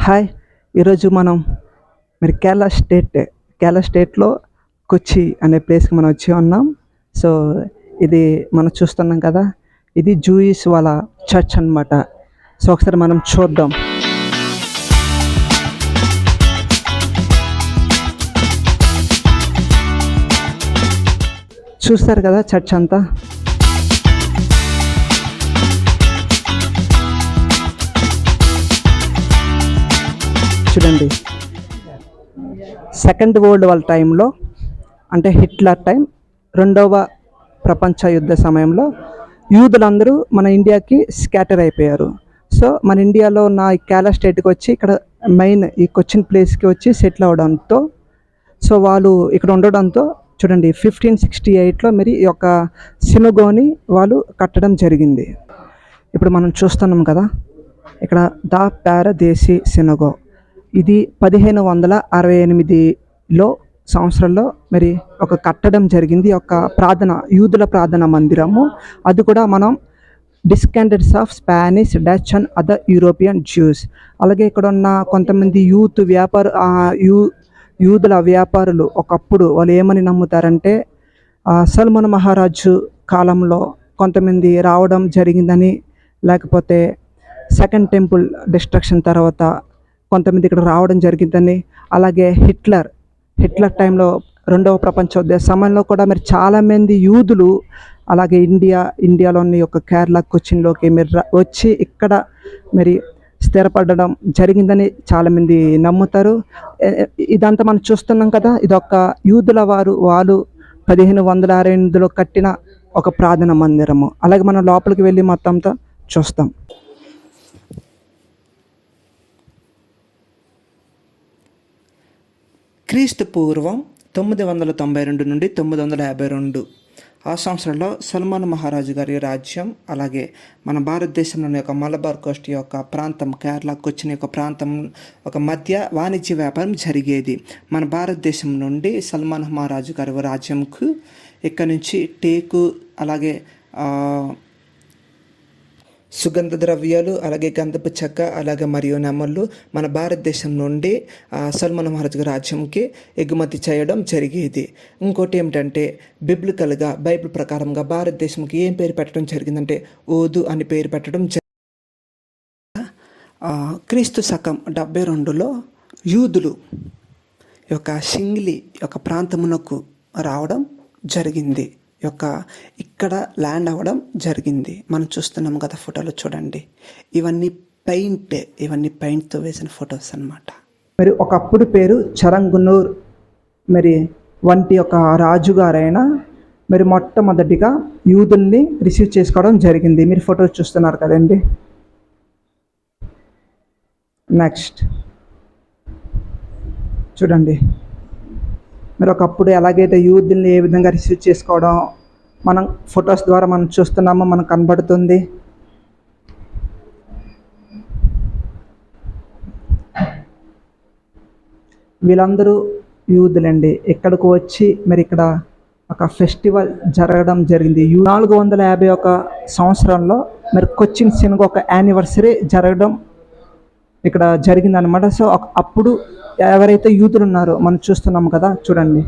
Hi, ఈరోజు మరి కేరళ స్టేట్లో కొచ్చి అనే ప్లేస్కి మనం వచ్చి ఉన్నాం. సో ఇది మనం చూస్తున్నాం కదా, ఇది జూయిస్ వాళ్ళ చర్చ్ అన్నమాట. సో ఒకసారి మనం చూద్దాం. చూస్తారు కదా చర్చ్ అంతా. చూడండి, సెకండ్ వరల్డ్ వార్ టైంలో, అంటే హిట్లర్ టైం, రెండవ ప్రపంచ యుద్ధ సమయంలో యూదులందరూ మన ఇండియాకి స్కాటర్ అయిపోయారు. సో మన ఇండియాలో ఉన్న ఈ కేరళ స్టేట్కి వచ్చి ఇక్కడ మెయిన్ ఈ కొచ్చిన్ ప్లేస్కి వచ్చి సెటిల్ అవడంతో, సో వాళ్ళు ఇక్కడ ఉండడంతో చూడండి 1568లో మరి ఈ యొక్క సినగోని వాళ్ళు కట్టడం జరిగింది. ఇప్పుడు మనం చూస్తున్నాం కదా ఇక్కడ ద పారదేశీ సినగో. ఇది 1568లో సంవత్సరంలో మరి ఒక కట్టడం జరిగింది. ఒక యూదుల ప్రార్థన మందిరము. అది కూడా మనం descendants of Spanish, Dutch and other European Jews. అలాగే ఇక్కడ ఉన్న కొంతమంది యూదుల వ్యాపారులు ఒకప్పుడు వాళ్ళు ఏమని నమ్ముతారంటే, సల్మాన్ మహారాజు కాలంలో కొంతమంది రావడం జరిగిందని, లేకపోతే సెకండ్ టెంపుల్ డిస్ట్రక్షన్ తర్వాత కొంతమంది ఇక్కడ రావడం జరిగిందని, అలాగే హిట్లర్ టైంలో రెండవ ప్రపంచ యుద్ధ సమయంలో కూడా మరి చాలామంది యూదులు అలాగే ఇండియాలోని యొక్క కేరళ కొచ్చిన్లోకి మీరు వచ్చి ఇక్కడ మరి స్థిరపడడం జరిగిందని చాలామంది నమ్ముతారు. ఇదంతా మనం చూస్తున్నాం కదా, ఇదొక యూదుల వాళ్ళు 1568లో కట్టిన ఒక ప్రార్థన మందిరము. అలాగే మనం లోపలికి వెళ్ళి మొత్తం అంతా చూస్తాం. క్రీస్తు పూర్వం 992 నుండి 952 ఆ సంవత్సరంలో సల్మాన్ మహారాజు గారి రాజ్యం, అలాగే మన భారతదేశంలోని యొక్క మలబార్ కోస్ట్ యొక్క ప్రాంతం, కేరళ కొచ్చిన్ యొక్క ప్రాంతం ఒక మధ్య వాణిజ్య వ్యాపారం జరిగేది. మన భారతదేశం నుండి సల్మాన్ మహారాజు గారి రాజ్యంకు ఇక్కడ నుంచి టేకు, అలాగే సుగంధ ద్రవ్యాలు, అలాగే గంధపు చెక్క, అలాగే మరియు నెమళ్ళు మన భారతదేశం నుండి సల్మాన్ మహారాజు గారి రాజ్యంకి ఎగుమతి చేయడం జరిగేది. ఇంకోటి ఏమిటంటే, బైబిల్ ప్రకారంగా భారతదేశంకి ఏం పేరు పెట్టడం జరిగిందంటే ఓదు అని పేరు పెట్టడం క్రీస్తు శకం 72లో యూదులు యొక్క సింగిలి యొక్క ప్రాంతమునకు రావడం జరిగింది. ఇక్కడ ల్యాండ్ అవ్వడం జరిగింది. మనం చూస్తున్నాం కదా ఫోటోలు చూడండి, ఇవన్నీ పెయింట్తో వేసిన ఫొటోస్ అన్నమాట. మరి ఒకప్పుడు పేరు చరంగునూర్ మరి వంటి ఒక రాజుగారైన మరి మొట్టమొదటిగా యూదుల్ని రిసీవ్ చేసుకోవడం జరిగింది. మీరు ఫోటోస్ చూస్తున్నారు కదండి. నెక్స్ట్ చూడండి, మరి ఒకప్పుడు ఎలాగైతే యూదుల్ని ఏ విధంగా రిసీవ్ చేసుకోవడం మనం ఫొటోస్ ద్వారా మనం చూస్తున్నామో మనకు కనబడుతుంది. వీళ్ళందరూ యూదులండి. ఇక్కడికి వచ్చి మరి ఇక్కడ ఒక ఫెస్టివల్ జరగడం జరిగింది. 451 సంవత్సరంలో మరి కొచ్చిన్ సినగో ఒక యానివర్సరీ జరగడం ఇక్కడ జరిగిందనమాట. సో అప్పుడు ఎవరైతే యూదులు ఉన్నారో మనం చూస్తున్నాము కదా, చూడండి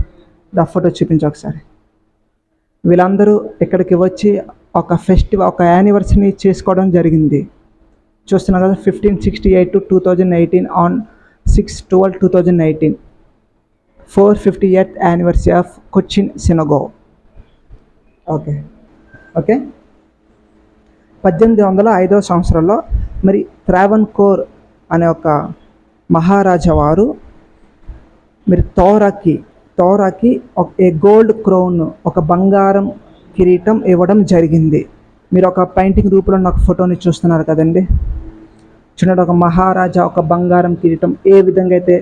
ద ఫోటో చూపించి ఒకసారి. వీళ్ళందరూ ఇక్కడికి వచ్చి ఒక ఫెస్టివల్, ఒక యానివర్సరీ చేసుకోవడం జరిగింది. చూస్తున్నారు కదా, 1568 to 2018 on 6/12/2018 458th anniversary of Cochin synagogue. Okay 1805వ సంవత్సరంలో మరి త్రావణకోర్ అనే ఒక మహారాజా వారు మరి తోరాకి ఏ గోల్డ్ క్రౌన్, ఒక బంగారం కిరీటం ఇవ్వడం జరిగింది. మీరు ఒక పెయింటింగ్ రూపంలో నాకు ఫోటోని చూస్తున్నారు కదండి. చూడండి, ఒక మహారాజా ఒక బంగారం కిరీటం ఏ విధంగా అయితే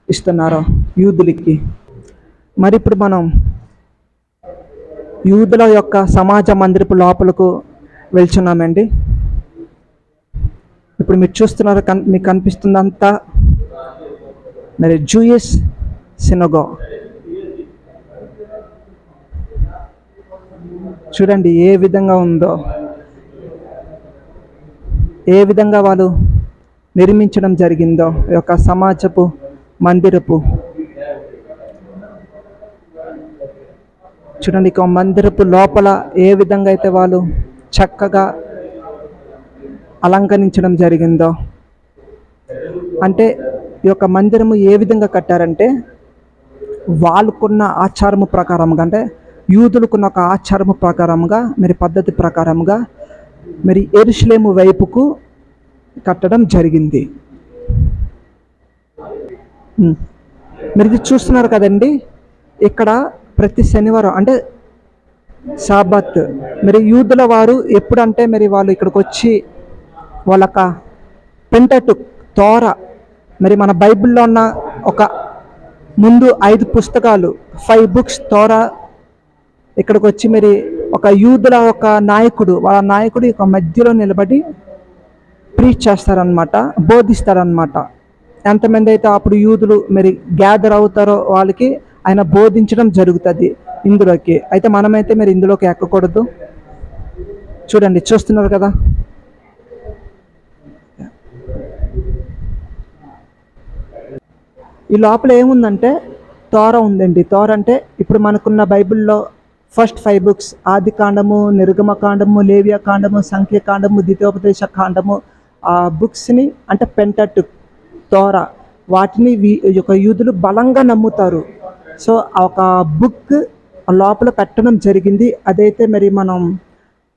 ఇస్తున్నారో యూదులకి. మరి ఇప్పుడు మనం యూదుల యొక్క సమాజ మందిరపు లోపలకు వెళ్తున్నామండి. ఇప్పుడు మీరు చూస్తున్నారు, మీకు కనిపిస్తుందంతా మరి జూయిష్ సినగో. చూడండి ఏ విధంగా ఉందో, ఏ విధంగా వాళ్ళు నిర్మించడం జరిగిందో ఈ యొక్క సమాజపు మందిరపు. చూడండి ఇక మందిరపు లోపల ఏ విధంగా అయితే వాళ్ళు చక్కగా అలంకరించడం జరిగిందో. అంటే ఈ యొక్క మందిరము ఏ విధంగా కట్టారంటే వాళ్ళకున్న ఆచారము ప్రకారంగా, అంటే యూదులకున్న ఒక ఆచారము ప్రకారంగా, మరి పద్ధతి ప్రకారంగా మరి యెరూషలేము వైపుకు కట్టడం జరిగింది. మీరు ఇది చూస్తున్నారు కదండి, ఇక్కడ ప్రతి శనివారం అంటే సాబత్ మరి యూదుల వారు ఎప్పుడంటే మరి వాళ్ళు ఇక్కడికి వచ్చి వాళ్ళక పెంటటుక్ తోర, మరి మన బైబిల్లో ఉన్న ఒక ముందు 5 పుస్తకాలు 5 బుక్స్ తోర ఇక్కడికి వచ్చి మరి ఒక యూదుల ఒక నాయకుడు, వాళ్ళ నాయకుడు ఒక మధ్యలో నిలబడి ప్రీచ్ చేస్తారనమాట, బోధిస్తారనమాట. ఎంతమంది అయితే అప్పుడు యూదులు మరి గ్యాదర్ అవుతారో వాళ్ళకి ఆయన బోధించడం జరుగుతుంది ఇందులోకి. అయితే మనమైతే మరి ఇందులోకి ఎక్కకూడదు. చూడండి చూస్తున్నారు కదా, ఈ లోపల ఏముందంటే తోర ఉందండి. తోర అంటే ఇప్పుడు మనకున్న బైబిల్లో ఫస్ట్ 5 బుక్స్, ఆది కాండము, నిర్గమ కాండము, లేవియా కాండము, సంఖ్యాకాండము, ద్వితీయోపదేశ కాండము, ఆ బుక్స్ని అంటే పెంటటుక్ తోర, వాటిని ఒక యూదులు బలంగా నమ్ముతారు. సో ఆ ఒక బుక్ లోపల పెట్టడం జరిగింది. అదైతే మరి మనం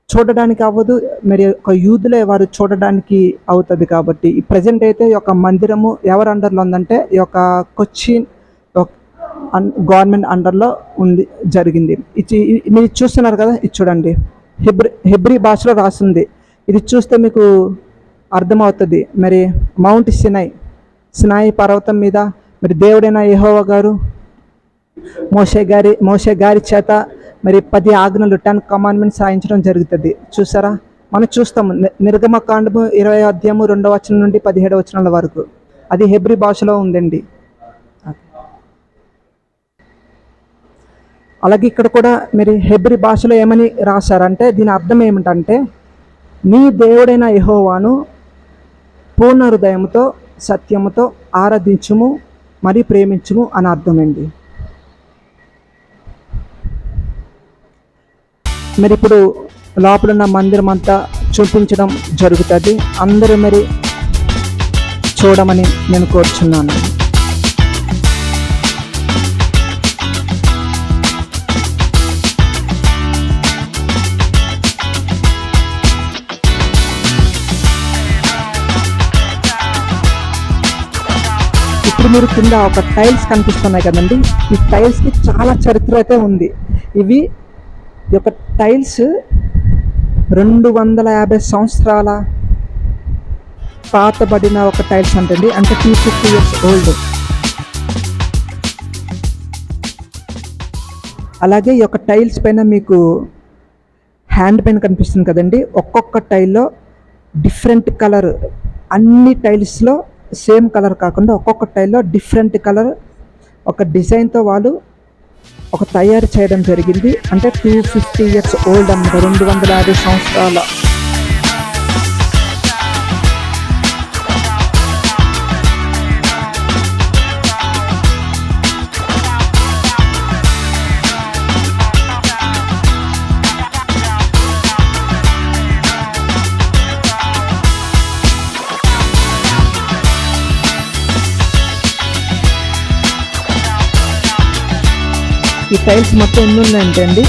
చూడడానికి అవ్వదు, మరి ఒక యూదులే వారు చూడడానికి అవుతుంది. కాబట్టి ఈ ప్రజెంట్ అయితే ఈ యొక్క మందిరము ఎవరి అండర్లో ఉందంటే ఈ యొక్క కొచ్చిన్ గవర్నమెంట్ అండర్లో ఉంది, జరిగింది. ఇది మీరు చూస్తున్నారు కదా, ఇది చూడండి హెబ్రీ భాషలో రాస్తుంది. ఇది చూస్తే మీకు అర్థమవుతుంది. మరి మౌంట్ సినాయి పర్వతం మీద మరి దేవుడైన యెహోవా గారు మోషే గారి చేత మరి 10 ఆజ్ఞలు 10 కమాండ్మెంట్స్ రాయించడం జరుగుతుంది. చూసారా, మనం చూస్తాము నిర్గమ కాండము 20వ అధ్యాయము 2వ వచనం నుండి 17వ వచనాల వరకు. అది హెబ్రీ భాషలో ఉందండి. అలాగే ఇక్కడ కూడా మరి హెబ్రీ భాషలో ఏమని రాశారంటే దీని అర్థం ఏమిటంటే నీ దేవుడైన యెహోవాను పూర్ణ హృదయంతో సత్యముతో ఆరాధించుము మరి ప్రేమించుము అని అర్థమైంది. మరి ఇప్పుడు లోపల ఉన్న మందిరం అంతా చూపించడం జరుగుతుంది. అందరూ మరి చూడమని నేను కోరుచున్నాను. ఇప్పుడు మీరు కింద ఒక టైల్స్ కనిపిస్తున్నాయి కదండి, ఈ టైల్స్కి చాలా చరిత్ర అయితే ఉంది. ఈ యొక్క టైల్స్ 250 సంవత్సరాల పాతబడిన ఒక టైల్స్ అంటండి, అంటే 250 years ఓల్డ్. అలాగే ఈ యొక్క టైల్స్ పైన మీకు హ్యాండ్ పైన కనిపిస్తుంది కదండి, ఒక్కొక్క టైల్లో డిఫరెంట్ కలర్, అన్ని టైల్స్లో సేమ్ కలర్ కాకుండా ఒక్కొక్క టైల్లో డిఫరెంట్ కలర్ ఒక డిజైన్తో వాళ్ళు ఒక తయారు చేయడం జరిగింది. అంటే 250 years ఓల్డ్ అన్నమాట, 250 సంవత్సరాల. ఈ టైల్స్ మొత్తం ఎన్ని ఉన్నాయంటే అండి,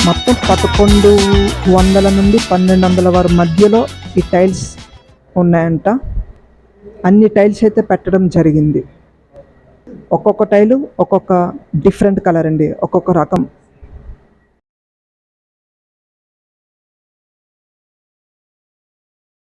మొత్తం 1100 నుండి 1200 వారి మధ్యలో ఈ టైల్స్ ఉన్నాయంట. అన్ని టైల్స్ అయితే పెట్టడం జరిగింది. ఒక్కొక్క టైలు ఒక్కొక్క డిఫరెంట్ కలర్ అండి, ఒక్కొక్క రకం.